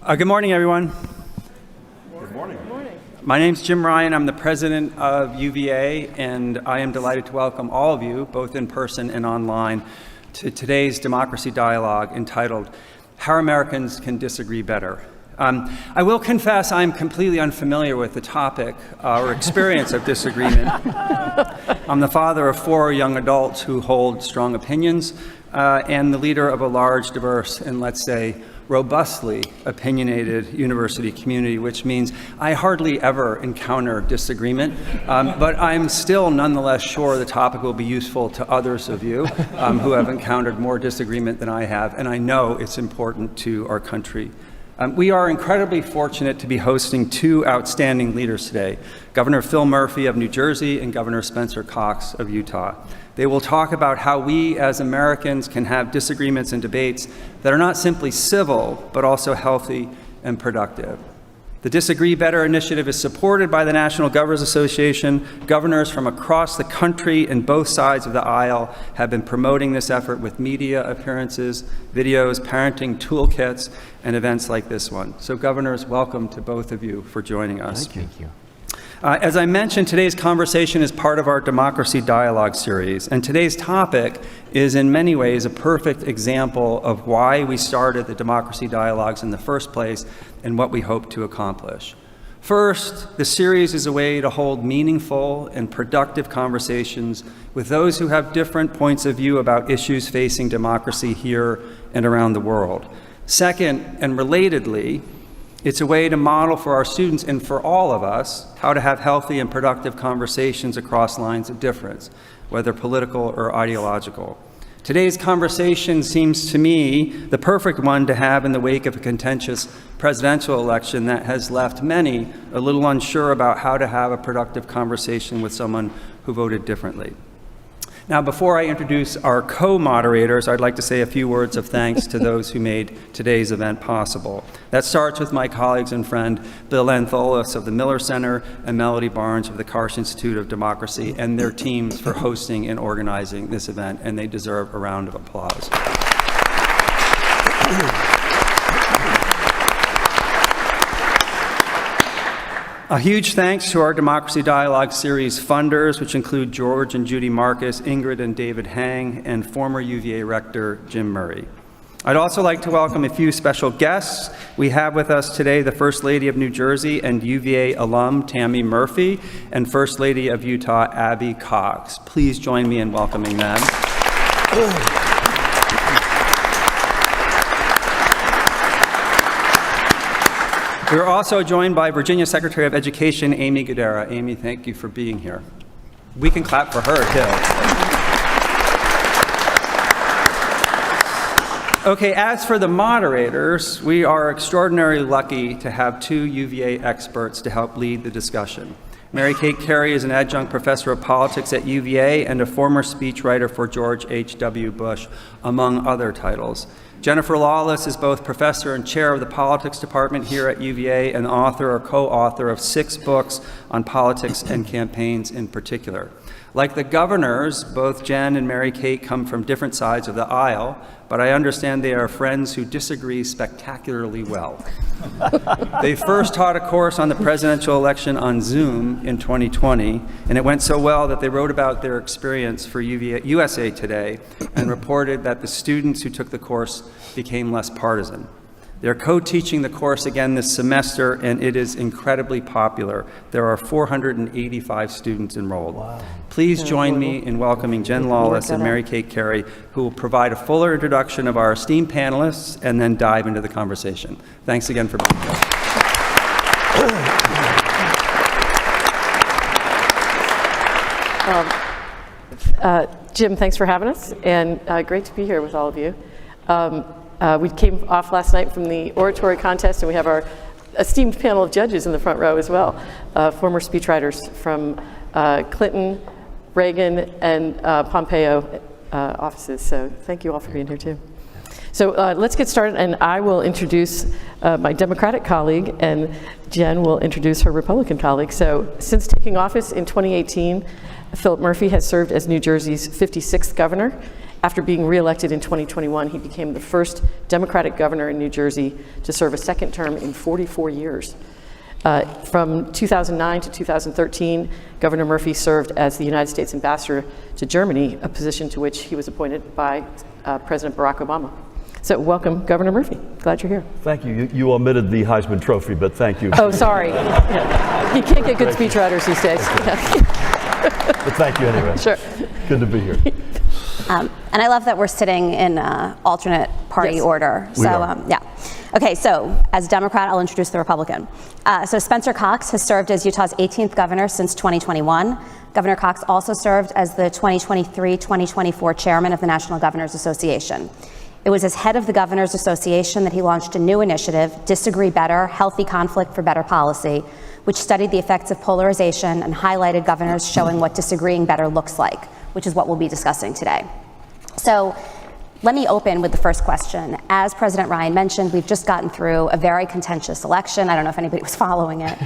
Good morning, everyone. Good morning. Good morning. My name's Jim Ryan. I'm the president of UVA, and I am delighted to welcome all of you, both in person and online, to today's Democracy Dialogue entitled, How Americans Can Disagree Better. I will confess I'm completely unfamiliar with the topic or experience of disagreement. I'm the father of 4 young adults who hold strong opinions and the leader of a large, diverse, and let's say, robustly opinionated university community, which means I hardly ever encounter disagreement, but I'm still nonetheless sure the topic will be useful to others of you who have encountered more disagreement than I have, and I know it's important to our country. We are incredibly fortunate to be hosting 2 outstanding leaders today, Governor Phil Murphy of New Jersey and Governor Spencer Cox of Utah. They will talk about how we as Americans can have disagreements and debates that are not simply civil, but also healthy and productive. The Disagree Better initiative is supported by the National Governors Association. Governors from across the country and both sides of the aisle have been promoting this effort with media appearances, videos, parenting toolkits, and events like this one. So governors, welcome to both of you for joining us. Thank you. As I mentioned, today's conversation is part of our Democracy Dialogue series, and today's topic is in many ways a perfect example of why we started the Democracy Dialogues in the first place and what we hope to accomplish. First, the series is a way to hold meaningful and productive conversations with those who have different points of view about issues facing democracy here and around the world. Second, and relatedly, it's a way to model for our students and for all of us how to have healthy and productive conversations across lines of difference, whether political or ideological. Today's conversation seems to me the perfect one to have in the wake of a contentious presidential election that has left many a little unsure about how to have a productive conversation with someone who voted differently. Now, before I introduce our co-moderators, I'd like to say a few words of thanks to those who made today's event possible. That starts with my colleagues and friend Bill Antholis of the Miller Center and Melody Barnes of the Karsh Institute of Democracy and their teams for hosting and organizing this event, and they deserve a round of applause. A huge thanks to our Democracy Dialogue series funders, which include George and Judy Marcus, Ingrid and David Hang, and former UVA Rector Jim Murray. I'd also like to welcome a few special guests. We have with us today the First Lady of New Jersey and UVA alum Tammy Murphy, and First Lady of Utah Abby Cox. Please join me in welcoming them. We are also joined by Virginia Secretary of Education, Amy Guidera. Amy, thank you for being here. We can clap for her, too. Okay, as for the moderators, we are extraordinarily lucky to have 2 UVA experts to help lead the discussion. Mary Kate Carey is an adjunct professor of politics at UVA and a former speechwriter for George H.W. Bush, among other titles. Jennifer Lawless is both professor and chair of the politics department here at UVA and author or co-author of 6 books on politics and campaigns in particular. Like the governors, both Jen and Mary Kate come from different sides of the aisle, but I understand they are friends who disagree spectacularly well. They first taught a course on the presidential election on Zoom in 2020, and it went so well that they wrote about their experience for USA Today and reported that the students who took the course became less partisan. They're co-teaching the course again this semester, and it is incredibly popular. There are 485 students enrolled. Wow. Please join me in welcoming Jen Lawless and Mary Kate Carey, who will provide a fuller introduction of our esteemed panelists and then dive into the conversation. Thanks again for being here. Jim, thanks for having us, and great to be here with all of you. We came off last night from the oratory contest, and we have our esteemed panel of judges in the front row as well, former speechwriters from Clinton, Reagan, and Pompeo offices. So thank you all for being here too. So let's get started, and I will introduce my Democratic colleague, and Jen will introduce her Republican colleague. So since taking office in 2018, Philip Murphy has served as New Jersey's 56th governor After being reelected in 2021, he became the first Democratic governor in New Jersey to serve a second term in 44 years. From 2009 to 2013, Governor Murphy served as the United States ambassador to Germany, a position to which he was appointed by President Barack Obama. So welcome, Governor Murphy. Glad you're here. Thank you. You omitted the Heisman Trophy, but thank you. Oh, sorry. Yeah. You can't get good speechwriters these days. But thank you anyway. Sure. Good to be here. And I love that we're sitting in alternate party Yes. order. We are. Yeah. Okay, so as Democrat, I'll introduce the Republican. So Spencer Cox has served as Utah's 18th governor since 2021. Governor Cox also served as the 2023-2024 chairman of the National Governors Association. It was as head of the Governors Association that he launched a new initiative, Disagree Better, Healthy Conflict for Better Policy, which studied the effects of polarization and highlighted governors showing what disagreeing better looks like, which is what we'll be discussing today. So let me open with the first question. As President Ryan mentioned, we've just gotten through a very contentious election. I don't know if anybody was following it.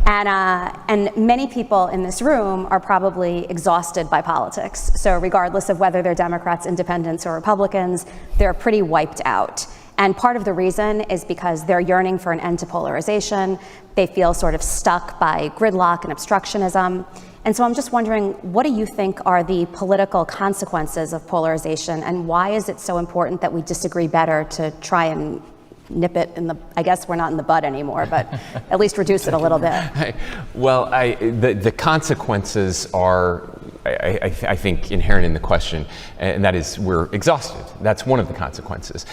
And many people in this room are probably exhausted by politics. So regardless of whether they're Democrats, independents, or Republicans, they're pretty wiped out. And part of the reason is because they're yearning for an end to polarization. They feel sort of stuck by gridlock and obstructionism. And so I'm just wondering, what do you think are the political consequences of polarization, and why is it so important that we disagree better to try and nip it in the, I guess we're not in the bud anymore, but at least reduce it a little bit? Well, the consequences are, I think, inherent in the question, and that is we're exhausted. That's one of the consequences.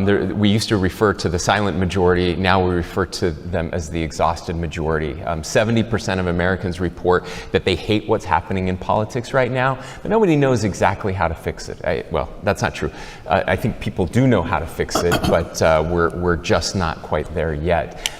We used to refer to the silent majority. Now we refer to them as the exhausted majority. 70% of Americans report that they hate what's happening in politics right now, but nobody knows exactly how to fix it. Well, that's not true. I think people do know how to fix it, but we're just not quite there yet.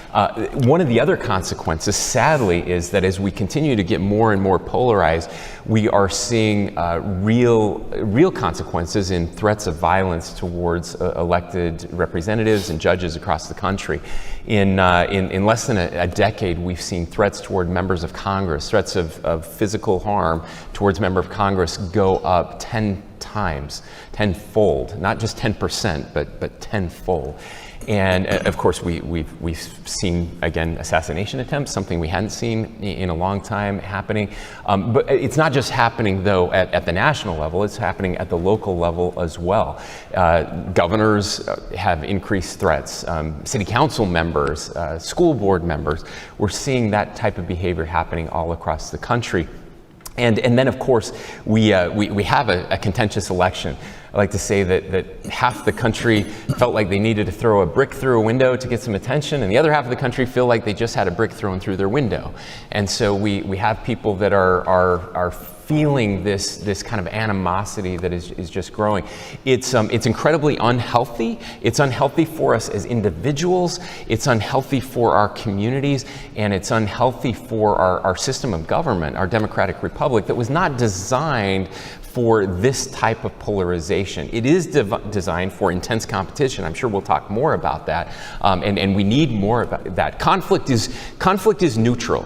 One of the other consequences, sadly, is that as we continue to get more and more polarized, we are seeing real consequences in threats of violence towards elected representatives and judges across the country. In less than a decade, we've seen threats toward members of Congress, threats of physical harm towards members of Congress go up 10 times, tenfold, not just 10%, but tenfold. And of course, we've seen, again, assassination attempts, something we hadn't seen in a long time happening. But it's not just happening, though, at the national level, it's happening at the local level as well. Governors have increased threats, city council members, school board members. We're seeing that type of behavior happening all across the country. And then, of course, we have a contentious election. I like to say that half the country felt like they needed to throw a brick through a window to get some attention, and the other half of the country feel like they just had a brick thrown through their window. And so we have people that are feeling this kind of animosity that is just growing. It's incredibly unhealthy. It's unhealthy for us as individuals. It's unhealthy for our communities, and it's unhealthy for our system of government, our democratic republic that was not designed for this type of polarization. It is designed for intense competition. I'm sure we'll talk more about that, and we need more about that. Conflict is neutral.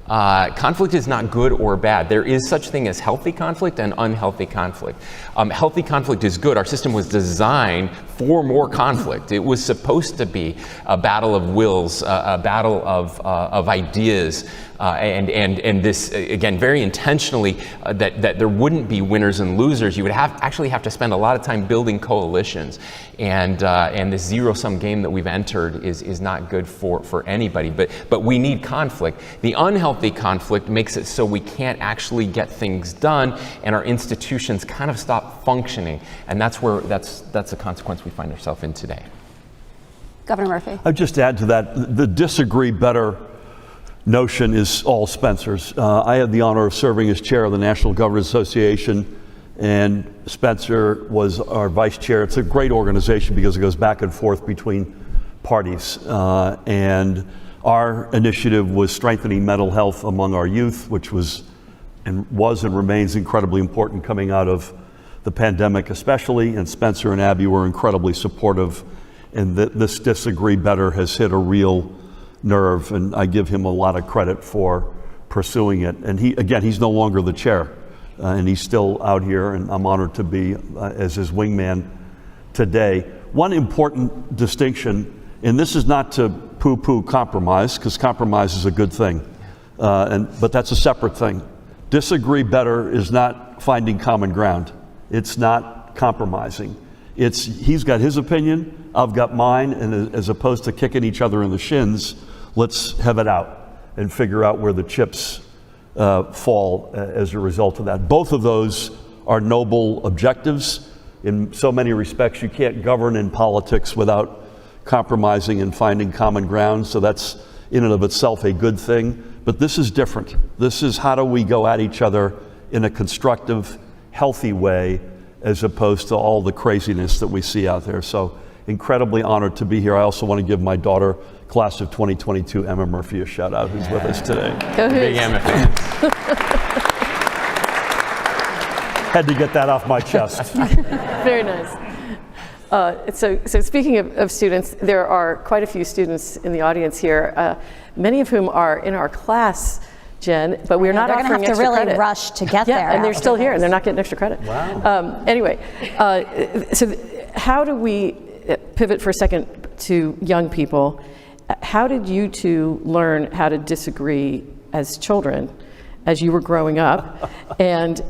Conflict is not good or bad. There is such thing as healthy conflict and unhealthy conflict. Healthy conflict is good. Our system was designed for more conflict. It was supposed to be a battle of wills, a battle of ideas, and this, again, very intentionally, that there wouldn't be winners and losers. You would actually have to spend a lot of time building coalitions, and this zero-sum game that we've entered is not good for anybody. But we need conflict. The unhealthy conflict makes it so we can't actually get things done, and our institutions kind of stop functioning, and that's a consequence we find ourselves in today. Governor Murphy. I'd just add to that, the disagree better notion is all Spencer's. I had the honor of serving as chair of the National Governors Association, and Spencer was our vice chair. It's a great organization because it goes back and forth between parties. And our initiative was strengthening mental health among our youth, which was and remains incredibly important coming out of the pandemic especially, and Spencer and Abby were incredibly supportive, and this disagree better has hit a real nerve, and I give him a lot of credit for pursuing it. And he's no longer the chair. and he's still out here, and I'm honored to be as his wingman today. One important distinction, and this is not to poo-poo compromise, because compromise is a good thing, but that's a separate thing. Disagree better is not finding common ground. It's not compromising. It's he's got his opinion, I've got mine, and as opposed to kicking each other in the shins, let's have it out and figure out where the chips fall as a result of that. Both of those are noble objectives. In so many respects, you can't govern in politics without compromising and finding common ground, so that's in and of itself a good thing. But this is different. This is how do we go at each other in a constructive, healthy way, as opposed to all the craziness that we see out there. So incredibly honored to be here. I also want to give my daughter, class of 2022, Emma Murphy, a shout out, who's with us today. Big Emma fan. Had to get that off my chest. Very nice. So speaking of students, there are quite a few students in the audience here, many of whom are in our class, Jen, but we're not offering extra credit. They're going to have to really rush to get there. Yeah, and they're still here, and they're not getting extra credit. Wow. Anyway, so how do we pivot for a second to young people? How did you two learn how to disagree as children, as you were growing up? And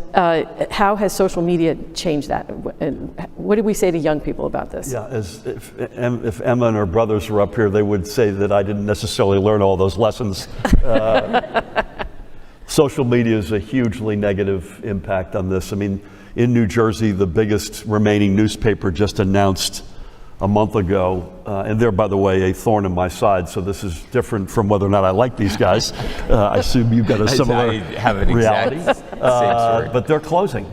how has social media changed that? And what did we say to young people about this? Yeah, if Emma and her brothers were up here, they would say that I didn't necessarily learn all those lessons. Social media is a hugely negative impact on this. I mean, in New Jersey, the biggest remaining newspaper just announced a month ago, and they're, by the way, a thorn in my side, so this is different from whether or not I like these guys. I assume you've got a similar I have an reality. exact same story. But they're closing,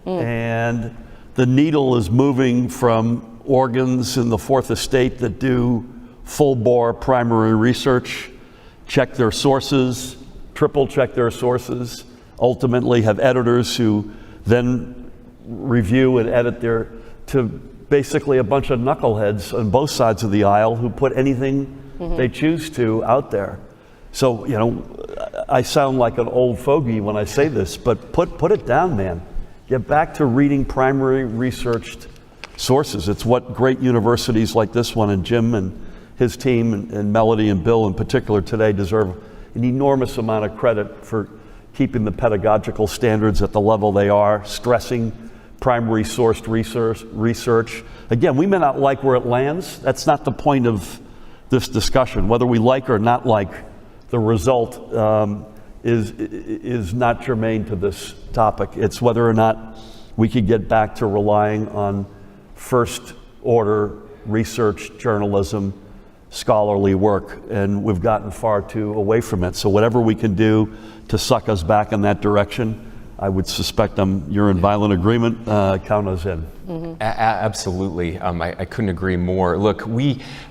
and the needle is moving from organs in the Fourth Estate that do full-bore primary research, check their sources, triple-check their sources, ultimately have editors who then review and edit their, to basically a bunch of knuckleheads on both sides of the aisle who put anything they choose to out there. So, you know, I sound like an old fogey when I say this, but put it down, man. Get back to reading primary researched sources. It's what great universities like this one, and Jim and his team and Melody and Bill in particular today deserve an enormous amount of credit for keeping the pedagogical standards at the level they are, stressing primary sourced research. Again, we may not like where it lands. That's not the point of this discussion. Whether we like or not like the result is not germane to this topic. It's whether or not we could get back to relying on first order research, journalism, scholarly work, and we've gotten far too away from it. So whatever we can do to suck us back in that direction, I would suspect you're in violent agreement. Count us in. Absolutely, I couldn't agree more. Look, so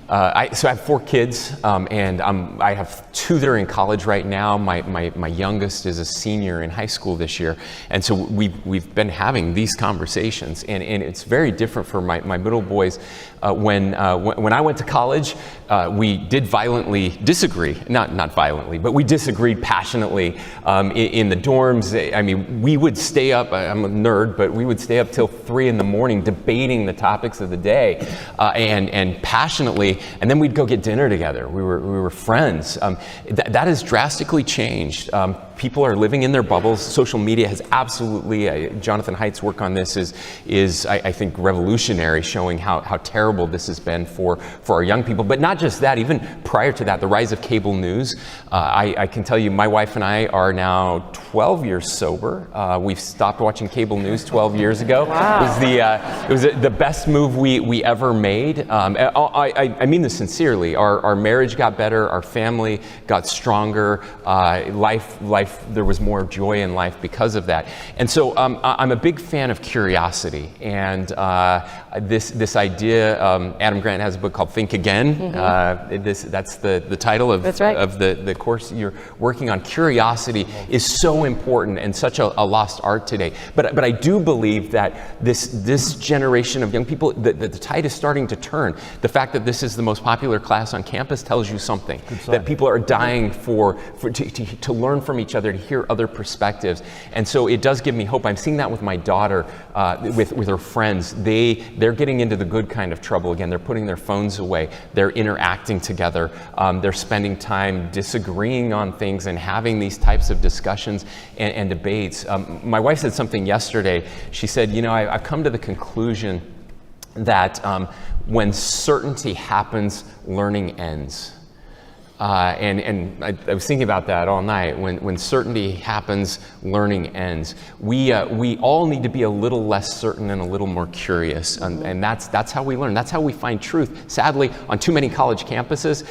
I have 4 kids, and I have 2 that are in college right now. My youngest is a senior in high school this year, and so we've been having these conversations, and it's very different for my middle boys. When I went to college, we did violently disagree. Not violently, but we disagreed passionately in the dorms. I mean, we would stay up. I'm a nerd, but we would stay up till 3 in the morning debating the topics of the day, and passionately. And then we'd go get dinner together. We were friends. That has drastically changed. People are living in their bubbles. Social media has absolutely, Jonathan Haidt's work on this is I think revolutionary, showing how terrible this has been for our young people. But not just that, even prior to that, the rise of cable news. I can tell you, my wife and I are now 12 years sober. We've stopped watching cable news 12 years ago. Wow. It was the best move we ever made. I mean this sincerely. Our marriage got better. Our family got stronger. There was more joy in life because of that. And so I'm a big fan of curiosity, and this idea. Adam Grant has a book called Think Again. That's the title of That's right. of the course you're working on. Curiosity is so important and such a a lost art today. But I do believe that this generation of young people, the tide is starting to turn. The fact that this is the most popular class on campus tells you something. That people are dying to learn from each other, to hear other perspectives. And so it does give me hope. I'm seeing that with my daughter, with her friends. They're getting into the good kind of trouble again. They're putting their phones away. They're interacting together. They're spending time disagreeing on things and having these types of discussions and debates. My wife said something yesterday. She said, I've come to the conclusion that when certainty happens, learning ends. And I was thinking about that all night. When certainty happens, learning ends. We all need to be a little less certain and a little more curious, and that's how we learn. That's how we find truth. Sadly, on too many college campuses,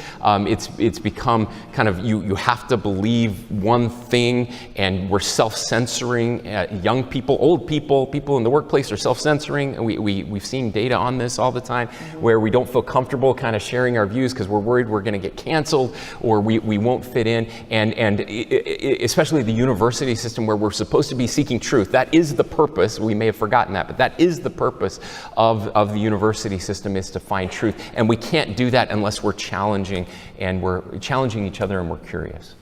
it's become kind of you have to believe one thing, and we're self-censoring. Young people, old people, people in the workplace are self-censoring. And we've seen data on this all the time, where we don't feel comfortable kind of sharing our views because we're worried we're going to get canceled, or we won't fit in, and especially the university system, where we're supposed to be seeking truth. That is the purpose. We may have forgotten that, but that is the purpose of the university system, is to find truth. And we can't do that unless we're challenging each other, and we're curious.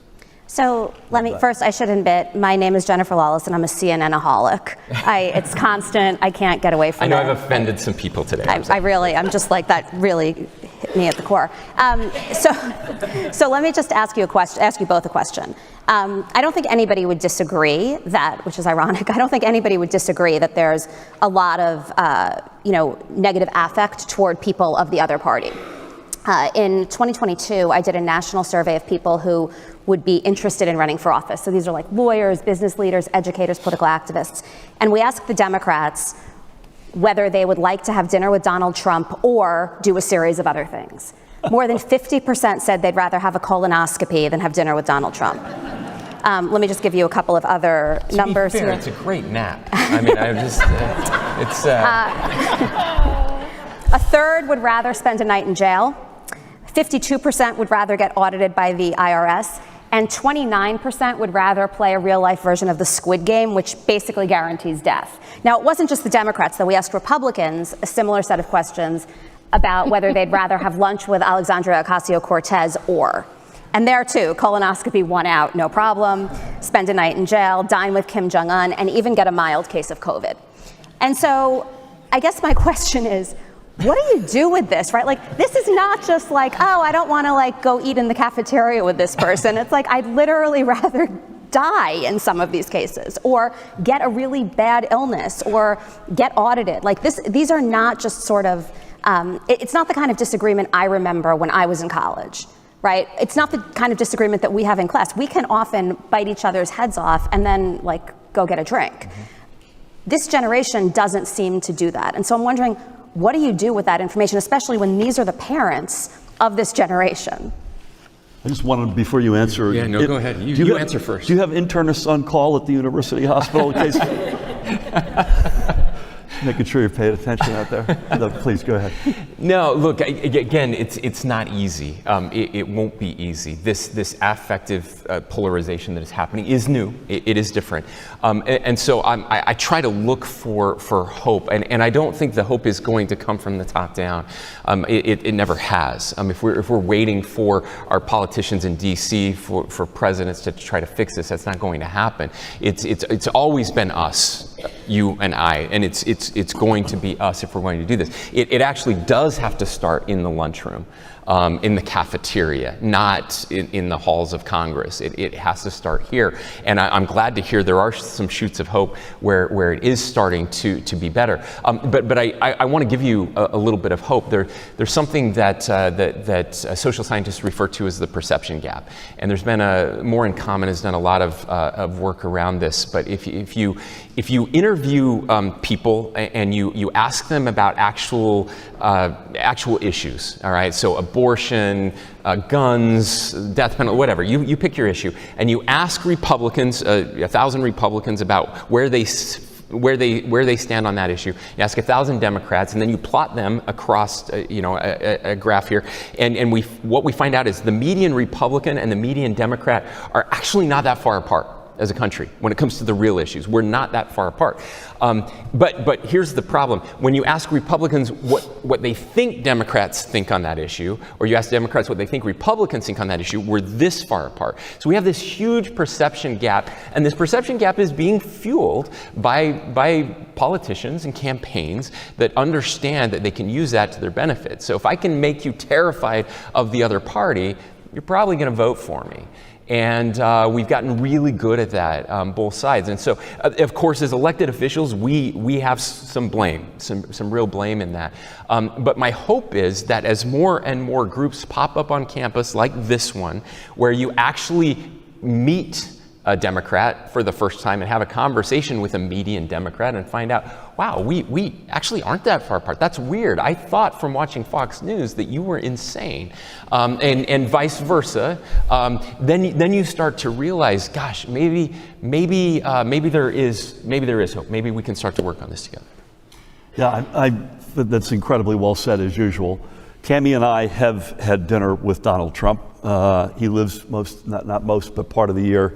So first, I should admit, my name is Jennifer Lawless, and I'm a CNN-aholic. It's constant. I can't get away from it. I know I've offended some people today. I'm just like, that really hit me at the core. So let me just ask you both a question. I don't think anybody would disagree that, which is ironic, I don't think anybody would disagree that there's a lot of negative affect toward people of the other party. In 2022, I did a national survey of people who would be interested in running for office. So these are like lawyers, business leaders, educators, political activists. And we asked the Democrats whether they would like to have dinner with Donald Trump or do a series of other things. More than 50% said they'd rather have a colonoscopy than have dinner with Donald Trump. Let me just give you a couple of other numbers here. It's a great nap. I mean, a third would rather spend a night in jail. 52% would rather get audited by the IRS, and 29% would rather play a real-life version of the Squid Game, which basically guarantees death. Now, it wasn't just the Democrats, though. We asked Republicans a similar set of questions about whether they'd rather have lunch with Alexandria Ocasio-Cortez or. And there, too, colonoscopy won out, no problem, spend a night in jail, dine with Kim Jong-un, and even get a mild case of COVID. And so I guess my question is, what do you do with this, right? Like, this is not just like, oh, I don't want to go eat in the cafeteria with this person. It's like, I'd literally rather die in some of these cases, or get a really bad illness, or get audited. Like these are not just sort of, it's not the kind of disagreement I remember when I was in college, right? It's not the kind of disagreement that we have in class. We can often bite each other's heads off and then go get a drink. Mm-hmm. This generation doesn't seem to do that. And so I'm wondering, what do you do with that information, especially when these are the parents of this generation? I just wanted, before you answer. Yeah, no, go ahead. You answer first. Do you have internists on call at the university hospital in case? Making sure you're paying attention out there. No, please, go ahead. No, look, again, it's not easy. It won't be easy. This affective polarization that is happening is new. It is different. And so I try to look for hope. And I don't think the hope is going to come from the top down. It never has. If we're waiting for our politicians in D.C., for presidents to try to fix this, that's not going to happen. It's always been us, you and I, and it's going to be us if we're going to do this. It actually does have to start in the lunchroom, in the cafeteria, not in the halls of Congress. It has to start here. And I'm glad to hear there are some shoots of hope where it is starting to be better. But I want to give you a little bit of hope. There's something that social scientists refer to as the perception gap. And there's been More in Common has done a lot of work around this. But if you interview people and you ask them about actual issues, all right, so abortion, guns, death penalty, whatever, you pick your issue, and you ask Republicans, 1,000 Republicans about where they stand on that issue. You ask 1,000 Democrats, and then you plot them across, a graph here. And what we find out is the median Republican and the median Democrat are actually not that far apart. as a country when it comes to the real issues. We're not that far apart. But here's the problem. When you ask Republicans what they think Democrats think on that issue, or you ask Democrats what they think Republicans think on that issue, we're this far apart. So we have this huge perception gap, and this perception gap is being fueled by politicians and campaigns that understand that they can use that to their benefit. So if I can make you terrified of the other party, you're probably going to vote for me. And we've gotten really good at that, both sides. And so, of course, as elected officials, we have some blame, some real blame in that. But my hope is that as more and more groups pop up on campus like this one, where you actually meet a Democrat for the first time and have a conversation with a median Democrat and find out, wow, we actually aren't that far apart. That's weird. I thought from watching Fox News that you were insane, and vice versa. Then you start to realize, gosh, maybe there is hope. Maybe we can start to work on this together. Yeah, that's incredibly well said, as usual. Tammy and I have had dinner with Donald Trump. He lives not most, but part of the year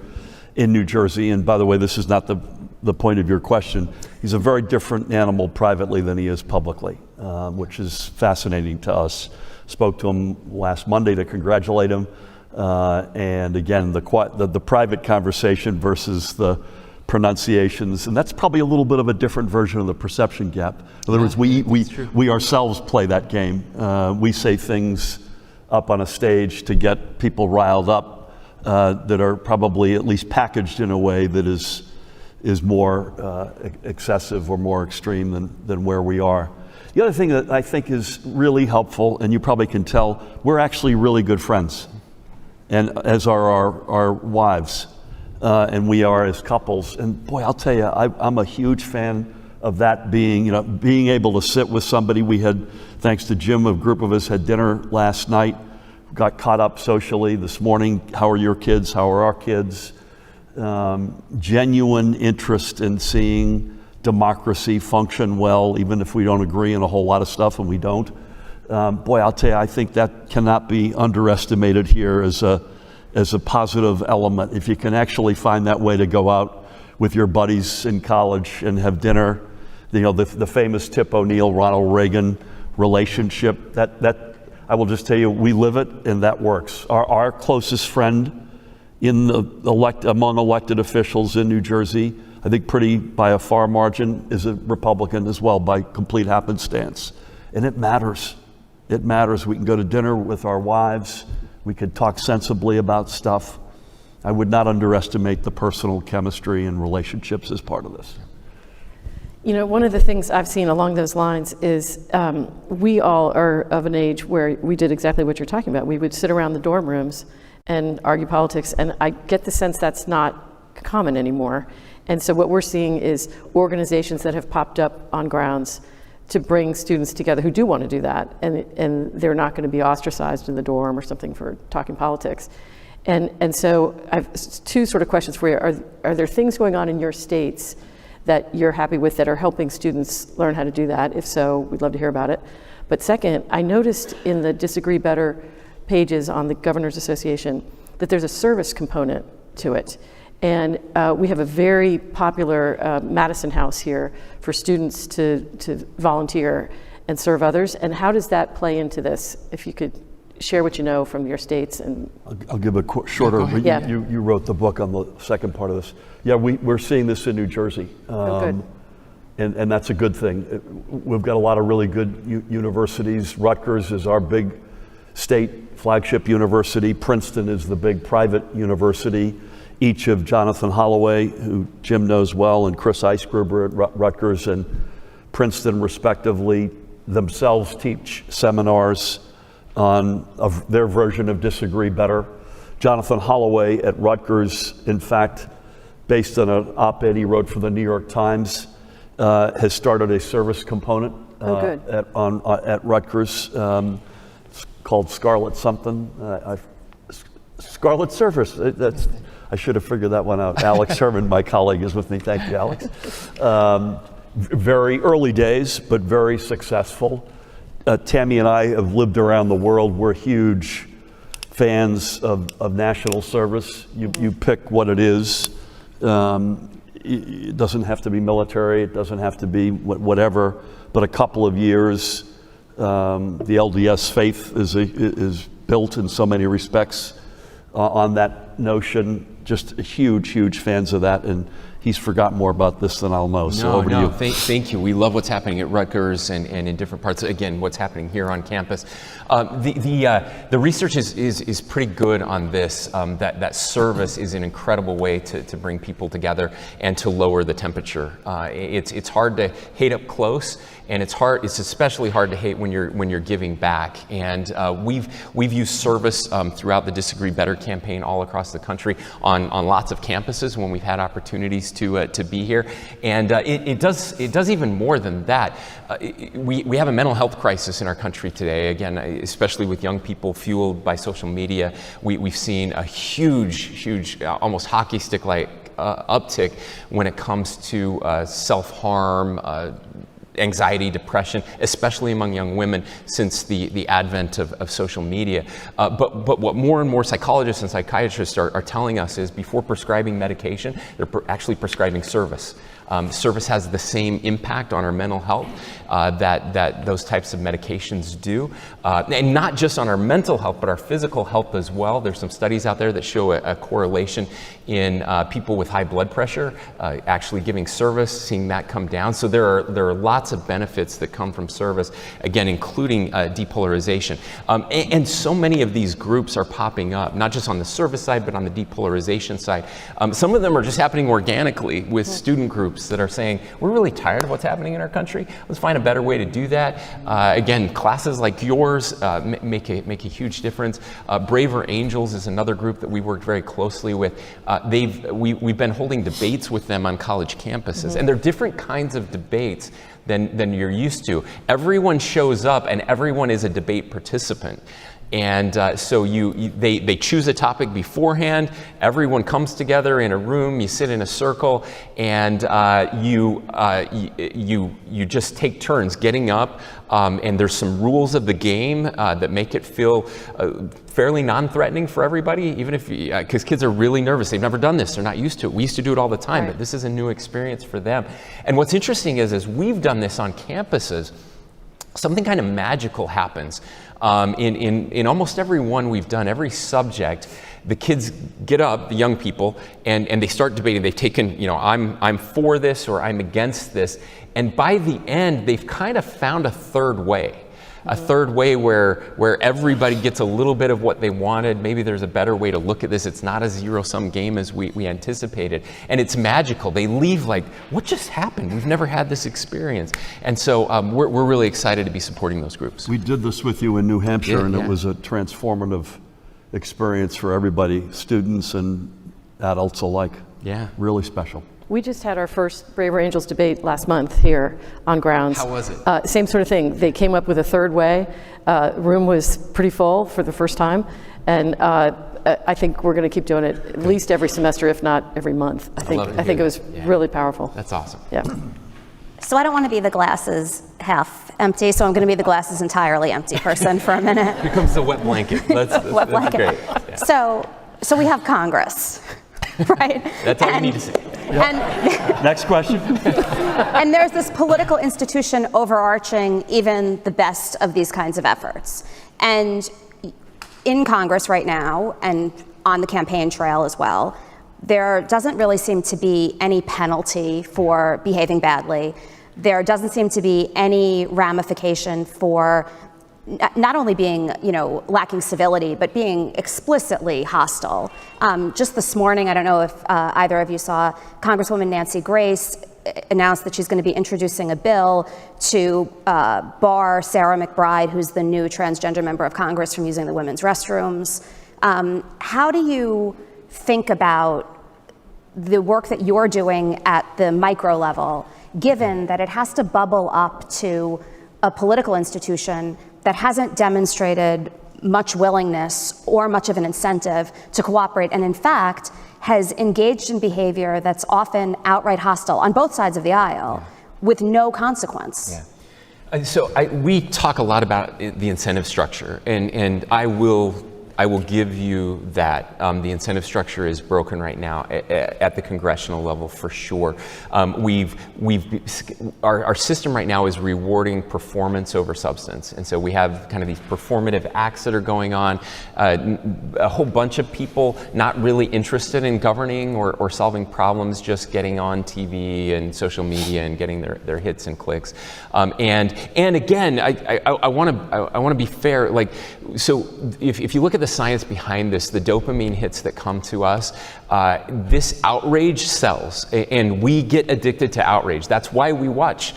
in New Jersey. And by the way, this is not the point of your question. He's a very different animal privately than he is publicly, which is fascinating to us. Spoke to him last Monday to congratulate him. And again, the private conversation versus the pronunciations, and that's probably a little bit of a different version of the perception gap. In other words, we ourselves play that game. We say things up on a stage to get people riled up that are probably at least packaged in a way that is more excessive or more extreme than where we are. The other thing that I think is really helpful, and you probably can tell, we're actually really good friends, and as are our wives. And we are as couples. And boy, I'll tell you, I'm a huge fan of that being able to sit with somebody. We had, thanks to Jim, a group of us had dinner last night, got caught up socially this morning. How are your kids? How are our kids? Genuine interest in seeing democracy function well, even if we don't agree on a whole lot of stuff, and we don't. Boy, I'll tell you, I think that cannot be underestimated here as a positive element. If you can actually find that way to go out with your buddies in college and have dinner, the famous Tip O'Neill, Ronald Reagan relationship, that I will just tell you, we live it and that works. Our closest friend among elected officials in New Jersey, I think pretty by a far margin, is a Republican as well, by complete happenstance. And it matters. It matters. We can go to dinner with our wives. We could talk sensibly about stuff. I would not underestimate the personal chemistry and relationships as part of this. One of the things I've seen along those lines is we all are of an age where we did exactly what you're talking about. We would sit around the dorm rooms and argue politics, and I get the sense that's not common anymore. And so what we're seeing is organizations that have popped up on grounds to bring students together who do want to do that, and they're not going to be ostracized in the dorm or something for talking politics. And so I have two sort of questions for you. Are there things going on in your states that you're happy with that are helping students learn how to do that? If so, we'd love to hear about it. But second, I noticed in the Disagree Better pages on the Governors Association that there's a service component to it. And we have a very popular Madison House here for students to volunteer and serve others. And how does that play into this? If you could share what you know from your states. And I'll give a shorter, Yeah. You wrote the book on the second part of this. Yeah, we're seeing this in New Jersey. Good. And that's a good thing. We've got a lot of really good universities. Rutgers is our big state flagship university. Princeton is the big private university. Each of Jonathan Holloway, who Jim knows well, and Chris Eisgruber at Rutgers and Princeton, respectively, themselves teach seminars on their version of Disagree Better. Jonathan Holloway at Rutgers, in fact, based on an op-ed he wrote for the New York Times, has started a service component at Rutgers. It's called Scarlet something. Scarlet Service. I should have figured that one out. Alex Herman, my colleague, is with me. Thank you, Alex. Very early days, but very successful. Tammy and I have lived around the world. We're huge fans of national service. You pick what it is. It doesn't have to be military, it doesn't have to be whatever, but a couple of years. The LDS faith is built in so many respects on that notion. Just huge fans of that, and he's forgotten more about this than I'll know. So over to you. Thank you. We love what's happening at Rutgers and in different parts. Again, what's happening here on campus. The research is pretty good on this. That service is an incredible way to bring people together and to lower the temperature. It's hard to hate up close, and it's especially hard to hate when you're giving back. And we've used service throughout the Disagree Better campaign all across the country on lots of campuses when we've had opportunities to be here. And it does even more than that. We have a mental health crisis in our country today. Again, especially with young people fueled by social media, we've seen a huge, almost hockey stick-like uptick when it comes to self-harm, anxiety, depression, especially among young women since the advent of social media. But what more and more psychologists and psychiatrists are telling us is before prescribing medication, they're actually prescribing service. Service has the same impact on our mental health that those types of medications do. And not just on our mental health, but our physical health as well. There's some studies out there that show a correlation in people with high blood pressure, actually giving service, seeing that come down. So there are lots of benefits that come from service, again, including depolarization. And so many of these groups are popping up, not just on the service side, but on the depolarization side. Some of them are just happening organically with student groups that are saying, we're really tired of what's happening in our country. Let's find a better way to do that. Again, classes like yours make a huge difference. Braver Angels is another group that we worked very closely with. We've been holding debates with them on college campuses, and they're different kinds of debates than you're used to. Everyone shows up and everyone is a debate participant. And so they choose a topic beforehand, everyone comes together in a room, you sit in a circle, and you just take turns getting up, and there's some rules of the game that make it feel fairly non-threatening for everybody, even if, because kids are really nervous, they've never done this, they're not used to it. We used to do it all the time, but this is a new experience for them. And what's interesting is we've done this on campuses, something kind of magical happens. In almost every one we've done, every subject, the kids get up, the young people, and they start debating. They've taken, I'm for this or I'm against this. And by the end, they've kind of found a third way. A third way where everybody gets a little bit of what they wanted. Maybe there's a better way to look at this. It's not a zero-sum game as we anticipated. And it's magical. They leave like, what just happened? We've never had this experience. And so we're really excited to be supporting those groups. We did this with you in New Hampshire, and it was a transformative experience for everybody, students and adults alike. Yeah. Really special. We just had our first Braver Angels debate last month here on grounds. How was it? Same sort of thing. They came up with a third way. Room was pretty full for the first time. And I think we're going to keep doing it at least every semester, if not every month. I think it was really powerful. That's awesome. Yeah. So I don't want to be the glasses half empty, so I'm going to be the glasses entirely empty person for a minute. Here comes the wet blanket. That's great. Yeah. So we have Congress, right? That's all you need to say. And next question. And there's this political institution overarching even the best of these kinds of efforts. And in Congress right now, and on the campaign trail as well, there doesn't really seem to be any penalty for behaving badly. There doesn't seem to be any ramification for not only being, lacking civility, but being explicitly hostile. Just this morning, I don't know if either of you saw, Congresswoman Nancy Grace announced that she's going to be introducing a bill to bar Sarah McBride, who's the new transgender member of Congress, from using the women's restrooms. How do you think about the work that you're doing at the micro level, given that it has to bubble up to a political institution that hasn't demonstrated much willingness or much of an incentive to cooperate, and in fact has engaged in behavior that's often outright hostile on both sides of the aisle with no consequence? So we talk a lot about the incentive structure, and I will I will give you that. The incentive structure is broken right now at the congressional level for sure. Our system right now is rewarding performance over substance. And so we have kind of these performative acts that are going on. A whole bunch of people not really interested in governing or solving problems, just getting on TV and social media and getting their hits and clicks. And again, I want to be fair. Like, so if you look at the science behind this, the dopamine hits that come to us, this outrage sells, and we get addicted to outrage. That's why we watch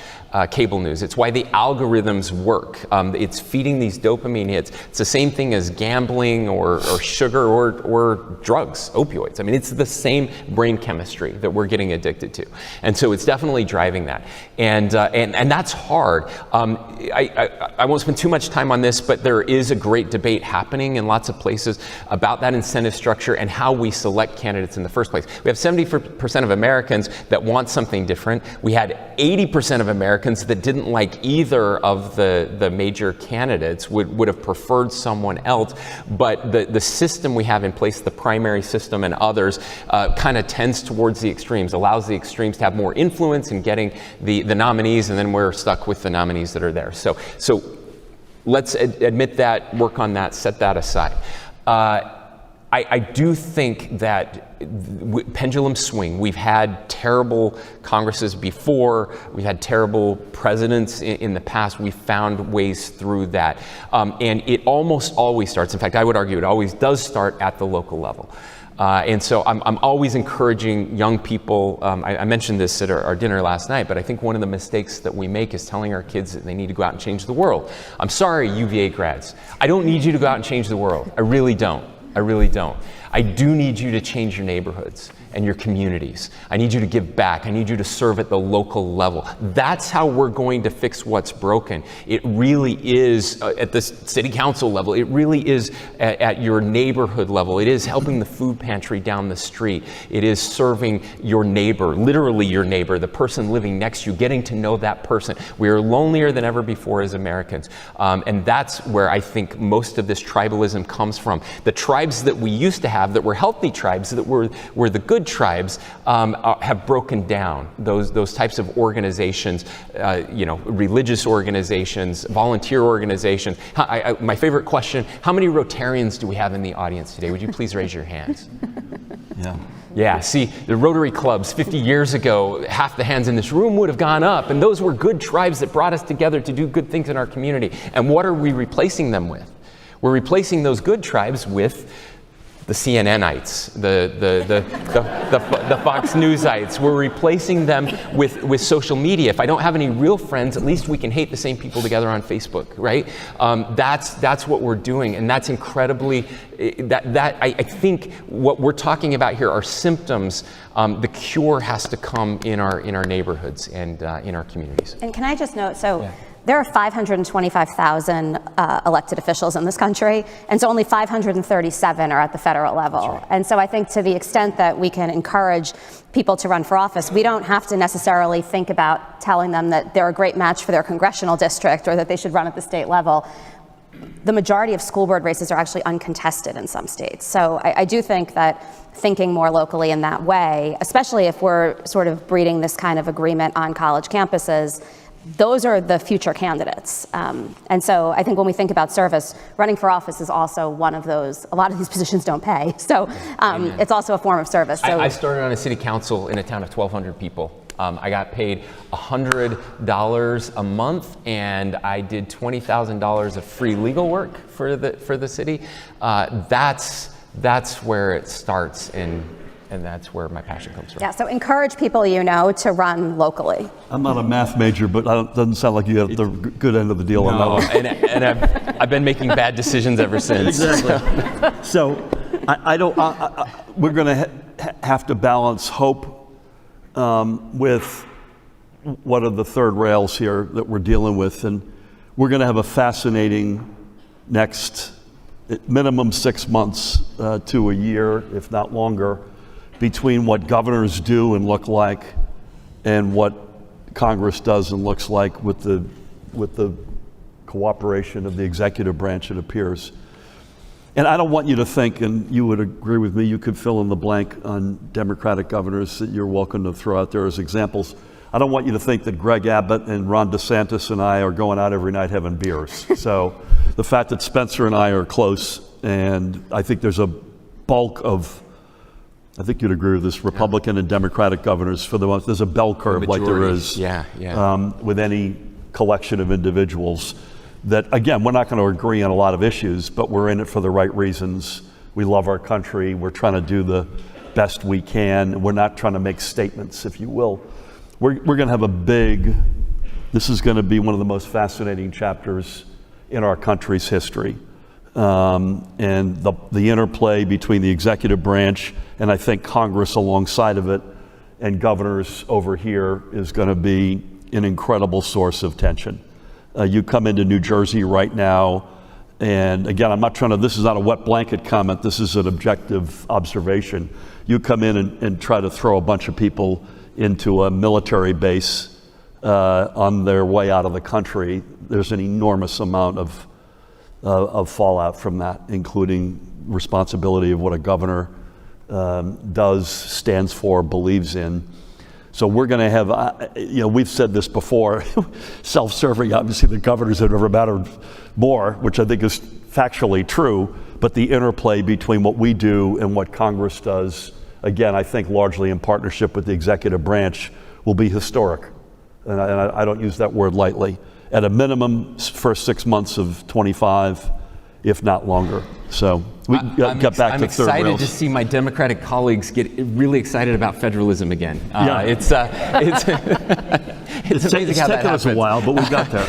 cable news. It's why the algorithms work. It's feeding these dopamine hits. It's the same thing as gambling or sugar or drugs, opioids. I mean, it's the same brain chemistry that we're getting addicted to. And so it's definitely driving that. And that's hard. I won't spend too much time on this, but there is a great debate happening in lots of places about that incentive structure and how we select candidates in the first place. We have 70% of Americans that want something different. We had 80% of Americans that didn't like either of the major candidates, would have preferred someone else. But the system we have in place, the primary system and others, kind of tends towards the extremes, allows the extremes to have more influence in getting the nominees, and then we're stuck with the nominees that are there. So let's admit that, work on that, set that aside. I do think that pendulum swing. We've had terrible Congresses before. We've had terrible presidents in the past. We've found ways through that. And it almost always starts, in fact, I would argue it always does start at the local level. And so I'm always encouraging young people. I mentioned this at our dinner last night, but I think one of the mistakes that we make is telling our kids that they need to go out and change the world. I'm sorry, UVA grads. I don't need you to go out and change the world. I really don't. I really don't. I do need you to change your neighborhoods and your communities. I need you to give back. I need you to serve at the local level. That's how we're going to fix what's broken. It really is at the city council level. It really is at your neighborhood level. It is helping the food pantry down the street. It is serving your neighbor, literally your neighbor, the person living next to you, getting to know that person. We are lonelier than ever before as Americans. And that's where I think most of this tribalism comes from. The tribes that we used to have that were healthy tribes, that were the good tribes, have broken down. Those types of organizations, religious organizations, volunteer organizations. My favorite question, how many Rotarians do we have in the audience today? Would you please raise your hands? Yeah, see, the Rotary clubs 50 years ago, half the hands in this room would have gone up, and those were good tribes that brought us together to do good things in our community. And what are we replacing them with? We're replacing those good tribes with the CNNites, the Fox Newsites. We're replacing them with social media. If I don't have any real friends, at least we can hate the same people together on Facebook, right? That's what we're doing, and that's incredibly. I think what we're talking about here are symptoms. The cure has to come in our neighborhoods and in our communities. And can I just note, there are 525,000 elected officials in this country, and so only 537 are at the federal level. Right. And so I think to the extent that we can encourage people to run for office, we don't have to necessarily think about telling them that they're a great match for their congressional district or that they should run at the state level. The majority of school board races are actually uncontested in some states. So I do think that thinking more locally in that way, especially if we're sort of breeding this kind of agreement on college campuses, those are the future candidates. And so I think when we think about service, running for office is also one of those. A lot of these positions don't pay. So it's also a form of service. So I started on a city council in a town of 1,200 people. I got paid $100 a month, and I did $20,000 of free legal work for the city. That's where it starts, and that's where my passion comes from. Yeah, so encourage people to run locally. I'm not a math major, but it doesn't sound like you have the good end of the deal on that one. And I've been making bad decisions ever since. Exactly. So we're going to have to balance hope with what are the third rails here that we're dealing with. And we're going to have a fascinating next minimum 6 months to a year, if not longer, between what governors do and look like and what Congress does and looks like with the cooperation of the executive branch, it appears. And I don't want you to think, and you would agree with me, you could fill in the blank on Democratic governors that you're welcome to throw out there as examples. I don't want you to think that Greg Abbott and Ron DeSantis and I are going out every night having beers. So the fact that Spencer and I are close, and I think there's a bulk of, I think you'd agree with this, Republican and Democratic governors for the most, there's a bell curve like there is with any collection of individuals. That, again, we're not going to agree on a lot of issues, but we're in it for the right reasons. We love our country. We're trying to do the best we can. We're not trying to make statements, if you will. We're going to have a big, this is going to be one of the most fascinating chapters in our country's history. And the interplay between the executive branch and I think Congress alongside of it and governors over here is going to be an incredible source of tension. You come into New Jersey right now, and again, I'm not trying to, this is not a wet blanket comment, this is an objective observation. You come in and try to throw a bunch of people into a military base on their way out of the country, there's an enormous amount of fallout from that, including responsibility of what a governor does, stands for, believes in. So we're going to have, we've said this before, self-serving, obviously the governors have never mattered more, which I think is factually true, but the interplay between what we do and what Congress does, again, I think largely in partnership with the executive branch, will be historic. And I don't use that word lightly. At a minimum, first 6 months of 25, if not longer. So we got back to third rails. I'm excited to see my Democratic colleagues get really excited about federalism again. It's amazing how that happens. It's taken us a while, but we got there.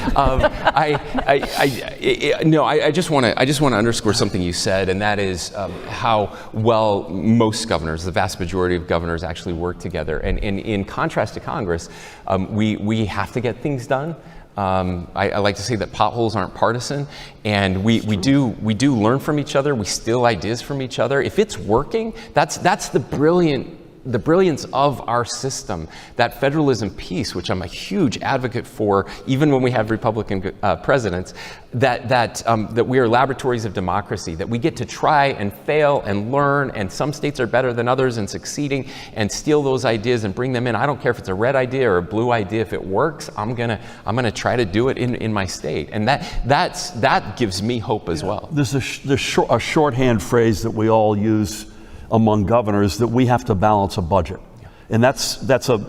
I just want to underscore something you said, and that is how well most governors, the vast majority of governors, actually work together. And in contrast to Congress, we have to get things done. I like to say that potholes aren't partisan, and we do learn from each other. We steal ideas from each other. If it's working, that's the brilliance of our system. That federalism piece, which I'm a huge advocate for, even when we have Republican presidents, that we are laboratories of democracy, that we get to try and fail and learn, and some states are better than others in succeeding, and steal those ideas and bring them in. I don't care if it's a red idea or a blue idea. If it works, I'm gonna try to do it in my state, and that gives me hope as well. There's a shorthand phrase that we all use among governors, that we have to balance a budget. And that's a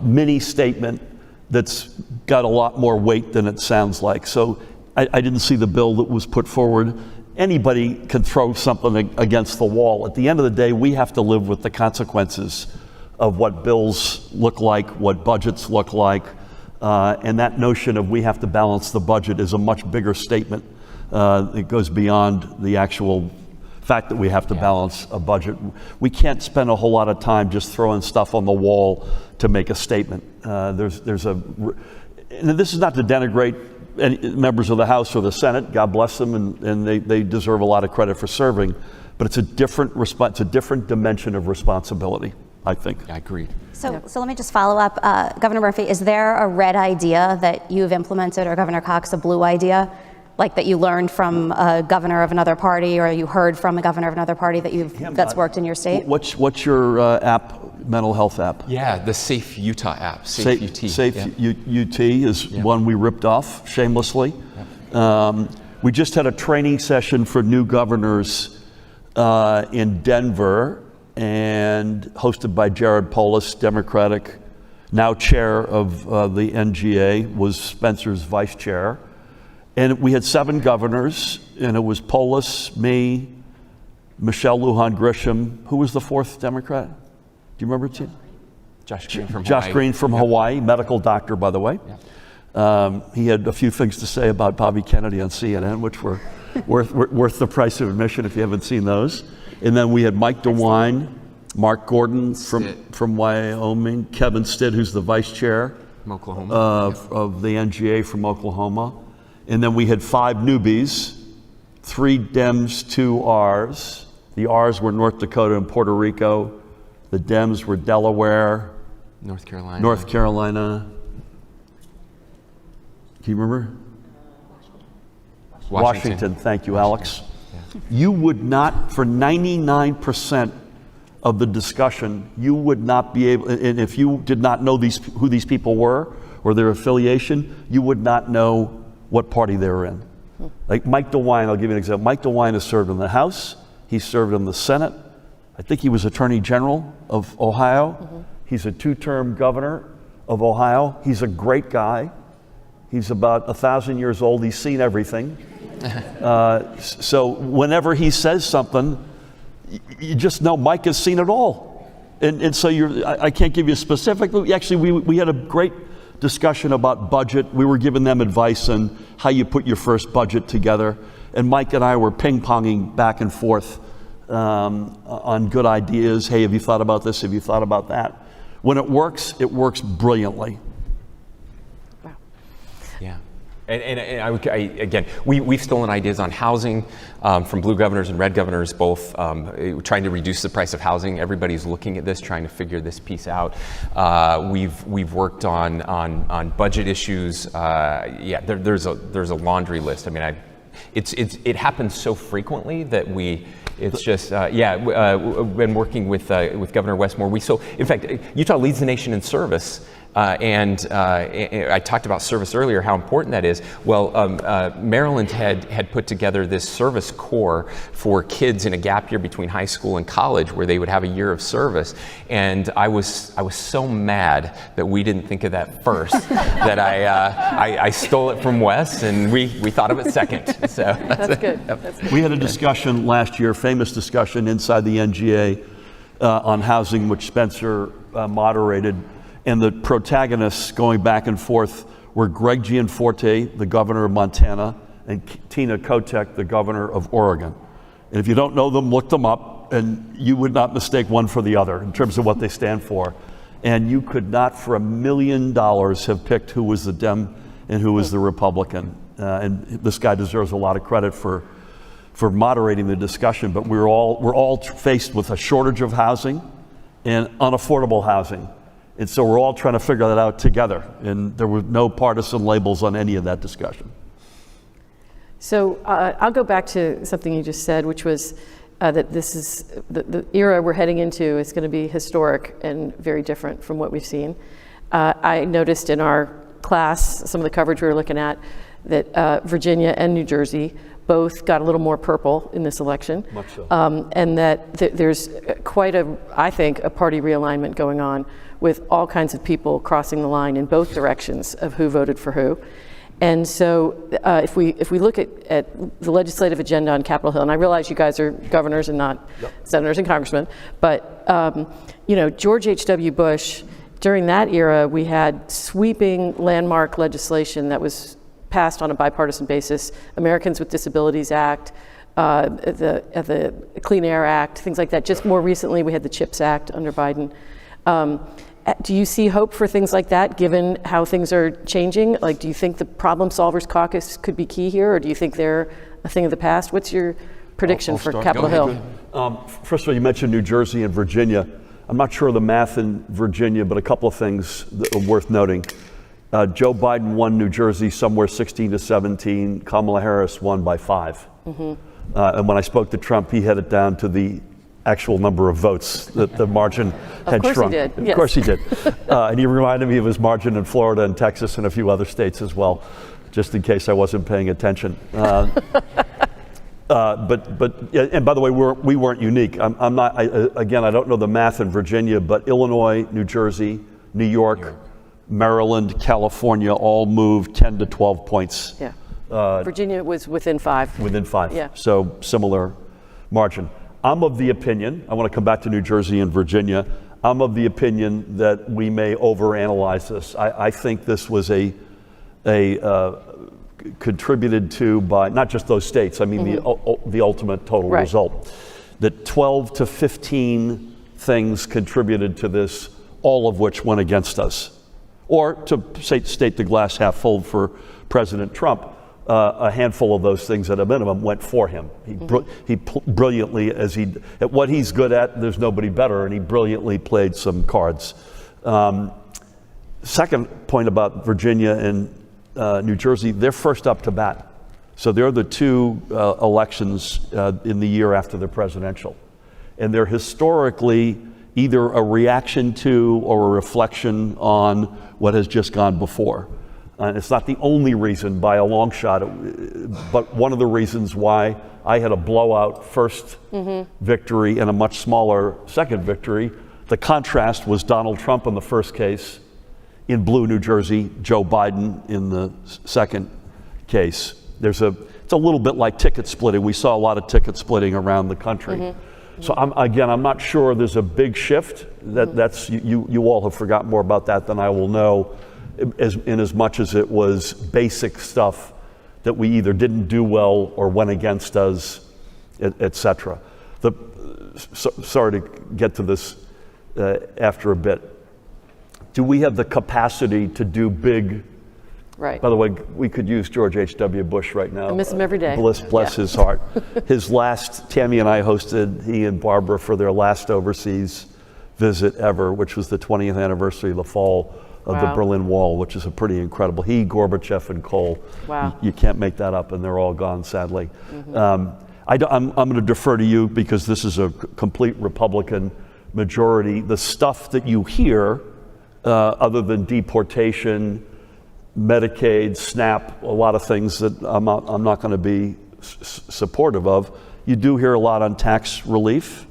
mini statement that's got a lot more weight than it sounds like. So I didn't see the bill that was put forward. Anybody can throw something against the wall. At the end of the day, we have to live with the consequences of what bills look like, what budgets look like. And that notion of we have to balance the budget is a much bigger statement. It goes beyond the actual fact that we have to balance a budget. We can't spend a whole lot of time just throwing stuff on the wall to make a statement. And this is not to denigrate any members of the House or the Senate, God bless them, and they deserve a lot of credit for serving, but it's a different dimension of responsibility, I think. I agree. So let me just follow up. Governor Murphy, is there a red idea that you've implemented, or Governor Cox, a blue idea? Like that you learned from a governor of another party, or you heard from a governor of another party that's worked in your state? What's your app, mental health app? Yeah, the Safe Utah app, Safe UT. Safe UT is one we ripped off shamelessly. We just had a training session for new governors in Denver, and hosted by Jared Polis, Democratic, now chair of the NGA, was Spencer's vice chair. And we had 7 governors, and it was Polis, me, Michelle Lujan Grisham. Who was the 4th Democrat? Do you remember, Tim? Josh Green from Hawaii. Josh Green from Hawaii, medical doctor, by the way. He had a few things to say about Bobby Kennedy on CNN, which were worth the price of admission if you haven't seen those. And then we had Mike DeWine, Mark Gordon from Wyoming, Kevin Stitt, who's the vice chair from Oklahoma. Of the NGA from Oklahoma. And then we had 5 newbies, 3 Dems, 2 Rs. The Rs were North Dakota and Puerto Rico. The Dems were Delaware, North Carolina. Do you remember? Washington. Thank you, Alex. You would not, for 99% of the discussion, you would not be able, and if you did not know who these people were or their affiliation, you would not know what party they were in. Like Mike DeWine, I'll give you an example. Mike DeWine has served in the House, he served in the Senate. I think he was Attorney General of Ohio. He's a 2-term governor of Ohio. He's a great guy. He's about 1,000 years old. He's seen everything. So whenever he says something, you just know Mike has seen it all. And so I can't give you a specific, but actually we had a great discussion about budget. We were giving them advice on how you put your first budget together. And Mike and I were ping-ponging back and forth on good ideas. Hey, have you thought about this? Have you thought about that? When it works brilliantly. Wow. Yeah. And again, we've stolen ideas on housing from blue governors and red governors, both trying to reduce the price of housing. Everybody's looking at this, trying to figure this piece out. We've worked on budget issues. There's a laundry list. I mean, it happens so frequently that it's just we've been working with Governor Westmore. In fact, Utah leads the nation in service. And I talked about service earlier, how important that is. Well, Maryland had put together this service corps for kids in a gap year between high school and college, where they would have a year of service. And I was so mad that we didn't think of that first, that I stole it from Wes, and we thought of it second. So that's good. That's good. We had a discussion last year, famous discussion inside the NGA on housing, which Spencer moderated. And the protagonists going back and forth were Greg Gianforte, the governor of Montana, and Tina Kotek, the governor of Oregon. And if you don't know them, look them up, and you would not mistake one for the other in terms of what they stand for. And you could not for $1 million have picked who was the Dem and who was the Republican. And this guy deserves a lot of credit for moderating the discussion. But we're all faced with a shortage of housing and unaffordable housing. And so we're all trying to figure that out together. And there were no partisan labels on any of that discussion. So I'll go back to something you just said, which was that this is the era we're heading into is going to be historic and very different from what we've seen. I noticed in our class, some of the coverage we were looking at, that Virginia and New Jersey both got a little more purple in this election. Much so. And that there's quite I think, a party realignment going on with all kinds of people crossing the line in both directions of who voted for who. And so if we look at the legislative agenda on Capitol Hill, and I realize you guys are governors and not senators and congressmen, but George H.W. Bush, during that era, we had sweeping landmark legislation that was passed on a bipartisan basis, Americans with Disabilities Act, the Clean Air Act, things like that. Just more recently, we had the CHIPS Act under Biden. Do you see hope for things like that, given how things are changing? Like, do you think the Problem Solvers Caucus could be key here, or do you think they're a thing of the past? What's your prediction for Capitol Hill? First of all, you mentioned New Jersey and Virginia. I'm not sure of the math in Virginia, but a couple of things that are worth noting. Joe Biden won New Jersey somewhere 16-17. Kamala Harris won by 5. And when I spoke to Trump, he had it down to the actual number of votes that the margin had shrunk. Of course he did. Of course he did. And he reminded me of his margin in Florida and Texas and a few other states as well, just in case I wasn't paying attention. And by the way, we weren't unique. I'm not. Again, I don't know the math in Virginia, but Illinois, New Jersey, New York, Maryland, California all moved 10 to 12 points. Yeah. Virginia was within 5. Within 5. Yeah. So similar margin. I'm of the opinion, I want to come back to New Jersey and Virginia, I'm of the opinion that we may overanalyze this. I think this was contributed to by not just those states, I mean the ultimate total result. That 12 to 15 things contributed to this, all of which went against us. Or to state the glass half full for President Trump, a handful of those things at a minimum went for him. He brilliantly, at what he's good at, there's nobody better, and he brilliantly played some cards. Second point about Virginia and New Jersey, they're first up to bat. So they're the two elections in the year after the presidential. And they're historically either a reaction to or a reflection on what has just gone before. It's not the only reason by a long shot, but one of the reasons why I had a blowout first victory and a much smaller second victory. The contrast was Donald Trump in the first case in blue New Jersey, Joe Biden in the second case. It's a little bit like ticket splitting. We saw a lot of ticket splitting around the country. So I'm not sure there's a big shift. That's you all have forgotten more about that than I will know, in as much as it was basic stuff that we either didn't do well or went against us, et cetera. Sorry to get to this after a bit. Do we have the capacity to do big? Right. By the way, we could use George H.W. Bush right now. I miss him every day. Bless his heart. His last, Tammy and I hosted, he and Barbara, for their last overseas visit ever, which was the 20th anniversary of the fall of the Berlin Wall, which is a pretty incredible. He, Gorbachev, and Kohl. Wow. You can't make that up, and they're all gone, sadly. I'm going to defer to you because this is a complete Republican majority. The stuff that you hear, other than deportation, Medicaid, SNAP, a lot of things that I'm not going to be supportive of. You do hear a lot on tax relief.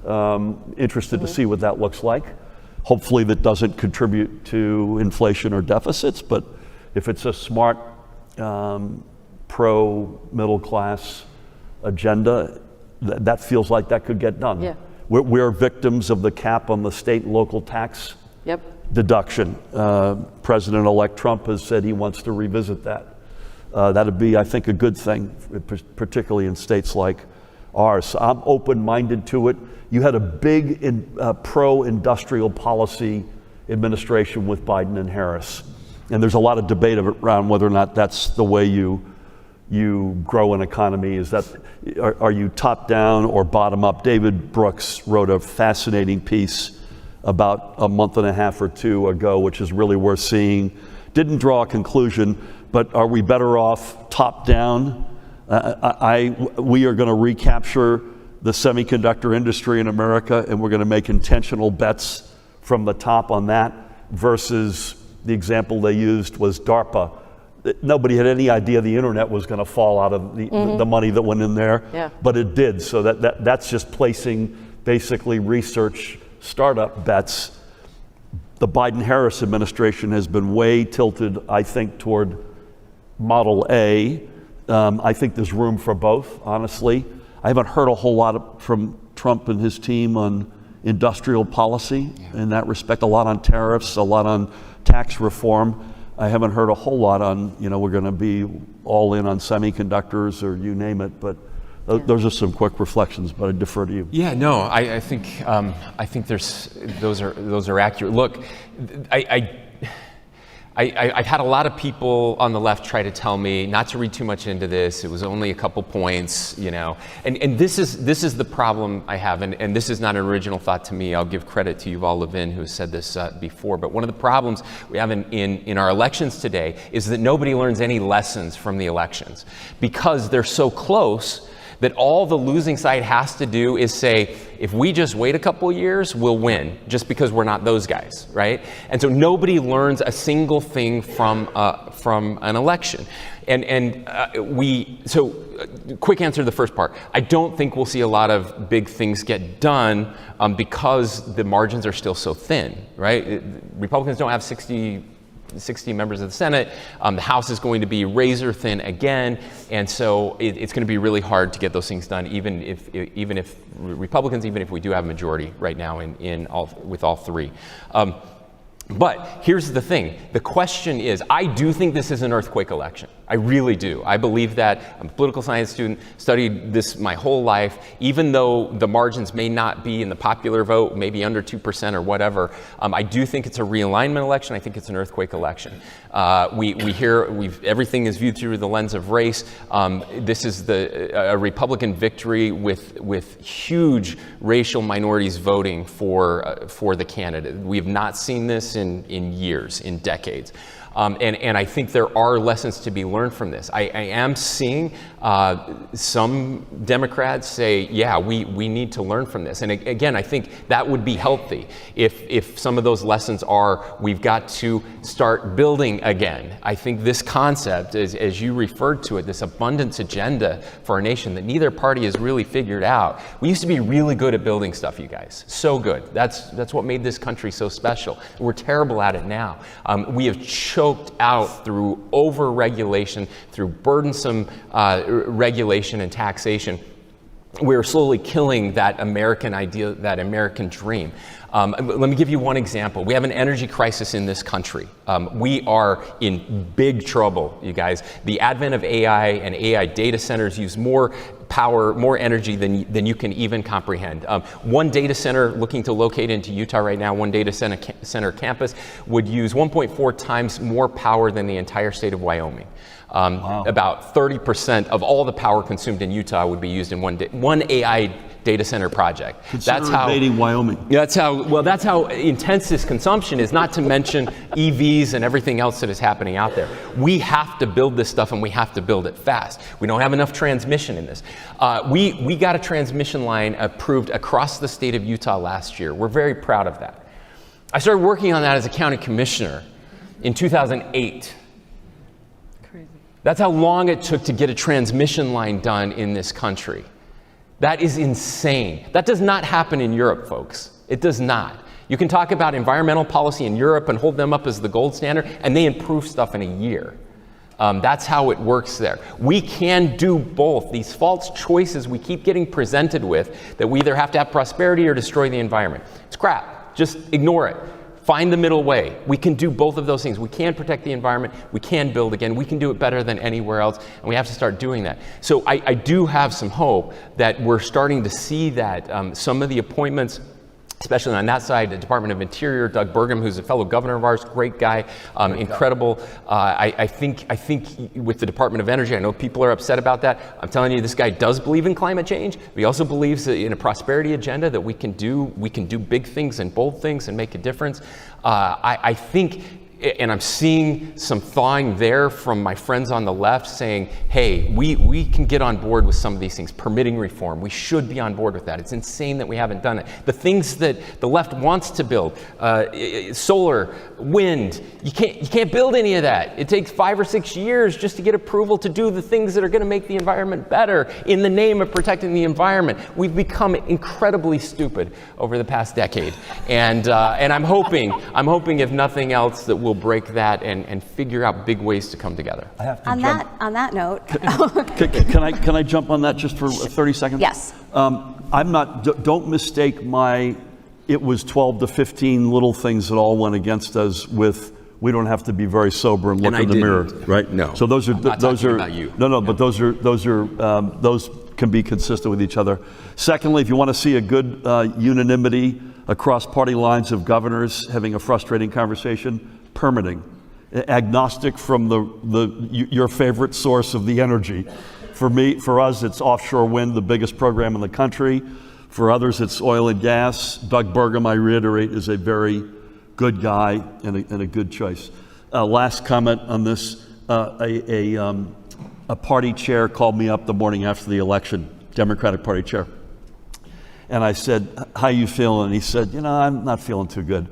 Interested to see what that looks like. Hopefully that doesn't contribute to inflation or deficits, but if it's a smart pro-middle class agenda, that feels like that could get done. Yeah. We're victims of the cap on the state and local tax deduction. President-elect Trump has said he wants to revisit that. That'd be, I think, a good thing, particularly in states like ours. So I'm open-minded to it. You had a big pro-industrial policy administration with Biden and Harris. And there's a lot of debate around whether or not that's the way you grow an economy. Are you top down or bottom up? David Brooks wrote a fascinating piece about a month and a half or two ago, which is really worth seeing. Didn't draw a conclusion, but are we better off top down? We are going to recapture the semiconductor industry in America, and we're going to make intentional bets from the top on that, versus the example they used was DARPA. Nobody had any idea the internet was going to fall out of the money that went in there, but it did. So that's just placing basically research startup bets. The Biden-Harris administration has been way tilted, I think, toward Model A. I think there's room for both, honestly. I haven't heard a whole lot from Trump and his team on industrial policy in that respect, a lot on tariffs, a lot on tax reform. I haven't heard a whole lot on, we're going to be all in on semiconductors or you name it, but those are some quick reflections, but I defer to you. Yeah, no, I think those are accurate. Look, I've had a lot of people on the left try to tell me not to read too much into this. It was only a couple points, and this is the problem I have, and this is not an original thought to me. I'll give credit to Yuval Levin, who has said this before. But one of the problems we have in our elections today is that nobody learns any lessons from the elections because they're so close that all the losing side has to do is say, if we just wait a couple years, we'll win, just because we're not those guys, right? And so nobody learns a single thing from an election. So quick answer to the first part. I don't think we'll see a lot of big things get done because the margins are still so thin, right? Republicans don't have 60 members of the Senate. The House is going to be razor thin again, and so it's going to be really hard to get those things done, even if Republicans, even if we do have a majority right now with all three. But here's the thing. The question is, I do think this is an earthquake election. I really do. I believe that. I'm a political science student, studied this my whole life. Even though the margins may not be in the popular vote, maybe under 2% or whatever, I do think it's a realignment election. I think it's an earthquake election. Everything is viewed through the lens of race. This is a Republican victory with huge racial minorities voting for the candidate. We have not seen this in years, in decades. And I think there are lessons to be learned from this. I am seeing some Democrats say, yeah, we need to learn from this. And again, I think that would be healthy if some of those lessons are, we've got to start building again. I think this concept, as you referred to it, this abundance agenda for our nation that neither party has really figured out. We used to be really good at building stuff, you guys. So good. That's what made this country so special. We're terrible at it now. We have choked out through over-regulation, through burdensome regulation and taxation. We're slowly killing that American idea, that American dream. Let me give you one example. We have an energy crisis in this country. We are in big trouble, you guys. The advent of AI and AI data centers use more power, more energy than you can even comprehend. One data center looking to locate into Utah right now, one data center campus, would use 1.4 times more power than the entire state of Wyoming. Wow. About 30% of all the power consumed in Utah would be used in one AI data center project. That's how invading Wyoming. That's how intense this consumption is, not to mention EVs and everything else that is happening out there. We have to build this stuff, and we have to build it fast. We don't have enough transmission in this. We got a transmission line approved across the state of Utah last year. We're very proud of that. I started working on that as a county commissioner in 2008. That's how long it took to get a transmission line done in this country. That is insane. That does not happen in Europe, folks. It does not. You can talk about environmental policy in Europe and hold them up as the gold standard, and they improve stuff in a year. That's how it works there. We can do both. These false choices we keep getting presented with, that we either have to have prosperity or destroy the environment. It's crap. Just ignore it. Find the middle way. We can do both of those things. We can protect the environment. We can build again. We can do it better than anywhere else, and we have to start doing that. So I do have some hope that we're starting to see that some of the appointments, especially on that side, the Department of Interior, Doug Burgum, who's a fellow governor of ours, great guy, incredible. I think with the Department of Energy, I know people are upset about that. I'm telling you, this guy does believe in climate change. But he also believes in a prosperity agenda that we can do big things and bold things and make a difference. I think, and I'm seeing some thawing there from my friends on the left saying, hey, we can get on board with some of these things. Permitting reform, we should be on board with that. It's insane that we haven't done it. The things that the left wants to build, solar, wind, you can't build any of that. It takes 5 or 6 years just to get approval to do the things that are going to make the environment better in the name of protecting the environment. We've become incredibly stupid over the past decade. And I'm hoping if nothing else that we'll break that and figure out big ways to come together. I have to on that note. Can I jump on that just for 30 seconds? Yes. Don't mistake it was 12 to 15 little things that all went against us with, we don't have to be very sober and look in the mirror, right? No. So those are, I'm not talking about you. No, but those can be consistent with each other. Secondly, if you want to see a good unanimity across party lines of governors having a frustrating conversation, permitting, agnostic from your favorite source of the energy. For us, it's offshore wind, the biggest program in the country. For others, it's oil and gas. Doug Burgum, I reiterate, is a very good guy and a good choice. Last comment on this: a party chair called me up the morning after the election, Democratic Party chair, and I said, "How you feeling?" And he said, "I'm not feeling too good."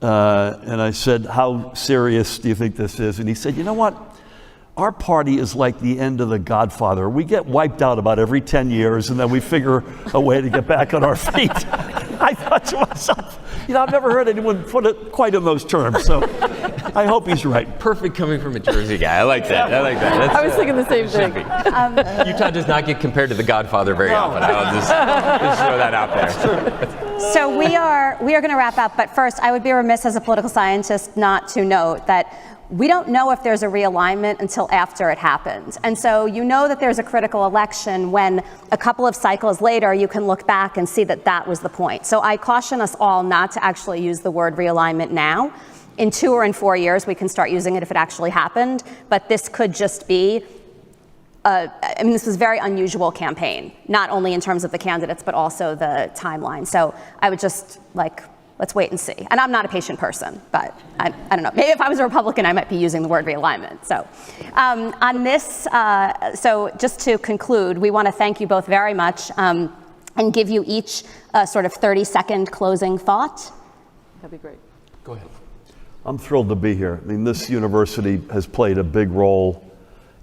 And I said, "How serious do you think this is?" And he said, "You know what? Our party is like the end of The Godfather. We get wiped out about every 10 years, and then we figure a way to get back on our feet." I thought to myself, I've never heard anyone put it quite in those terms. So I hope he's right. Perfect coming from a Jersey guy. I like that. That's, I was thinking the same thing. Utah does not get compared to The Godfather very often. I'll just throw that out there. So we are going to wrap up, but first I would be remiss as a political scientist not to note that we don't know if there's a realignment until after it happens. And so that there's a critical election when a couple of cycles later you can look back and see that was the point. So I caution us all not to actually use the word realignment now. In 2 or in 4 years we can start using it if it actually happened, but this could just be this was a very unusual campaign, not only in terms of the candidates, but also the timeline. So I would just let's let's wait and see. And I'm not a patient person, but I don't know. Maybe if I was a Republican, I might be using the word realignment. So on this, so just to conclude, we want to thank you both very much and give you each a sort of 30-second closing thought. That'd be great. Go ahead. I'm thrilled to be here. I mean, this university has played a big role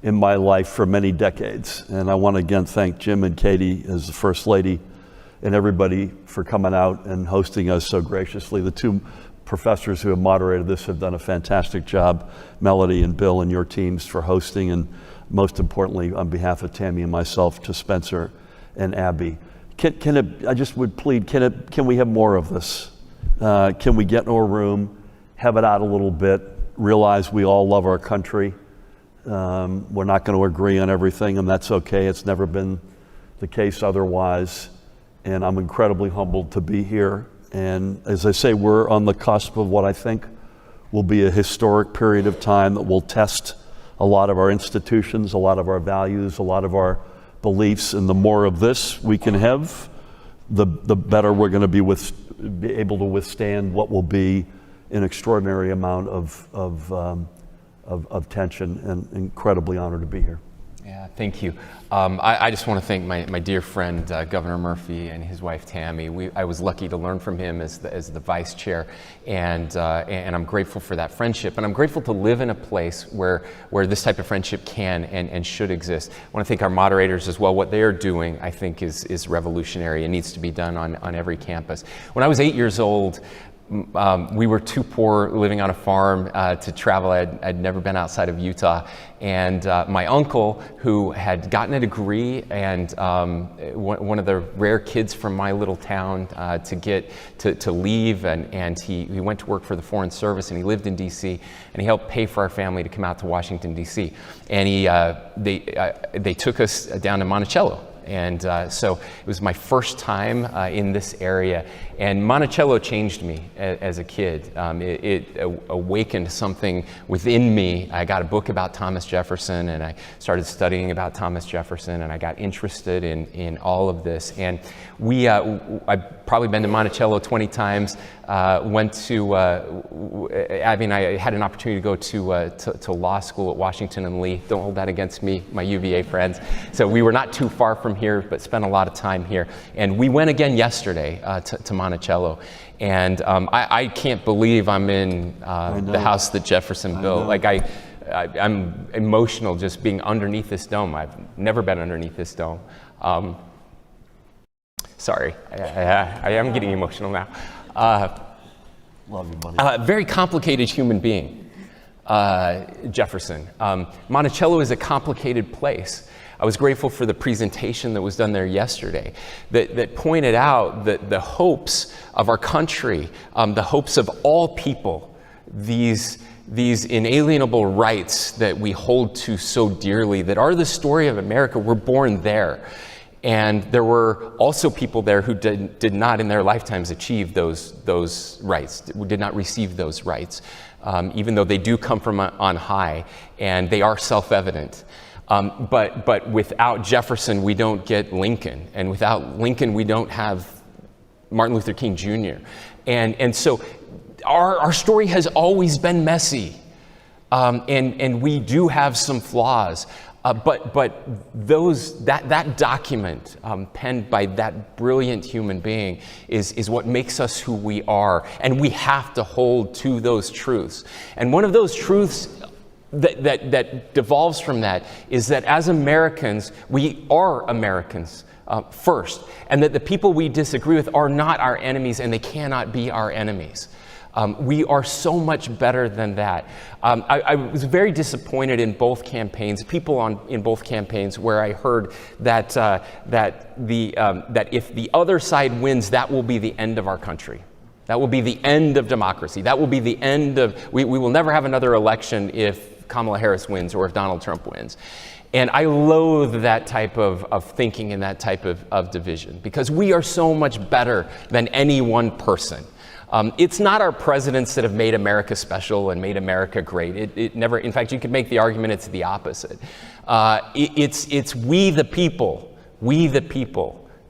in my life for many decades. And I want to again thank Jim and Katie as the First Lady and everybody for coming out and hosting us so graciously. The two professors who have moderated this have done a fantastic job, Melody and Bill and your teams for hosting, and most importantly, on behalf of Tammy and myself, to Spencer and Abby. I just would plead, can we have more of this? Can we get in a room, have it out a little bit, realize we all love our country. We're not going to agree on everything, and that's okay. It's never been the case otherwise. And I'm incredibly humbled to be here. And as I say, we're on the cusp of what I think will be a historic period of time that will test a lot of our institutions, a lot of our values, a lot of our beliefs. And the more of this we can have, the better we're going to be able to withstand what will be an extraordinary amount of tension, and incredibly honored to be here. Yeah, thank you. I just want to thank my dear friend, Governor Murphy, and his wife, Tammy. I was lucky to learn from him as the vice chair, and I'm grateful for that friendship. And I'm grateful to live in a place where this type of friendship can and should exist. I want to thank our moderators as well. What they are doing, I think, is revolutionary and needs to be done on every campus. When I was 8 years old, we were too poor living on a farm to travel. I'd never been outside of Utah. And my uncle, who had gotten a degree and one of the rare kids from my little town to leave, and he went to work for the Foreign Service, and he lived in DC, and he helped pay for our family to come out to Washington, DC. And they took us down to Monticello. And so it was my first time in this area, and Monticello changed me as a kid. It awakened something within me. I got a book about Thomas Jefferson, and I started studying about Thomas Jefferson, and I got interested in all of this. And I've probably been to Monticello 20 times. Went to Abby and I had an opportunity to go to law school at Washington and Lee. Don't hold that against me, my UVA friends. So we were not too far from here, but spent a lot of time here. And we went again yesterday to Monticello. And I can't believe I'm in the house that Jefferson built. Like I'm emotional just being underneath this dome. I've never been underneath this dome. Sorry, I am getting emotional now. Love you, buddy. Very complicated human being, Jefferson. Monticello is a complicated place. I was grateful for the presentation that was done there yesterday that pointed out that the hopes of our country, the hopes of all people, these inalienable rights that we hold to so dearly, that are the story of America, were born there. And there were also people there who did not in their lifetimes achieve those rights, did not receive those rights, even though they do come from on high, and they are self-evident. But without Jefferson, we don't get Lincoln. And without Lincoln, we don't have Martin Luther King Jr. And so our story has always been messy. And we do have some flaws. But that document penned by that brilliant human being is what makes us who we are, and we have to hold to those truths. And one of those truths that devolves from that is that as Americans, we are Americans first, and that the people we disagree with are not our enemies, and they cannot be our enemies. We are so much better than that. I was very disappointed in both campaigns, in both campaigns, where I heard that if the other side wins, that will be the end of our country. That will be the end of democracy. That will be the end of, we will never have another election if Kamala Harris wins or if Donald Trump wins. And I loathe that type of thinking and that type of division, because we are so much better than any one person. It's not our presidents that have made America special and made America great. It never, in fact, you could make the argument it's the opposite. It's we the people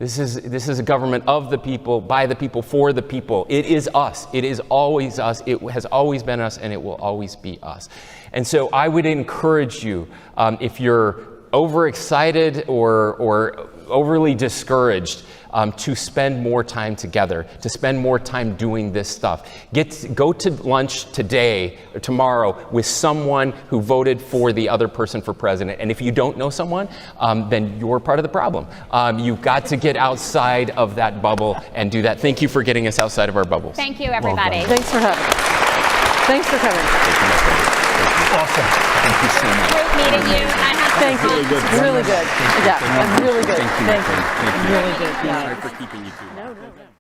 This is a government of the people, by the people, for the people. It is us. It is always us. It has always been us, and it will always be us. And so I would encourage you, if you're overexcited or overly discouraged, to spend more time together, to spend more time doing this stuff. Go to lunch today or tomorrow with someone who voted for the other person for president. And if you don't know someone, then you're part of the problem. You've got to get outside of that bubble and do that. Thank you for getting us outside of our bubbles. Thank you, everybody. Thanks for having us. Thanks for coming. Awesome. Thank you so much. Great meeting you. Thank you. Really good. Yeah, really good. Thank you. Really good. Yeah. Sorry for keeping you too long. No.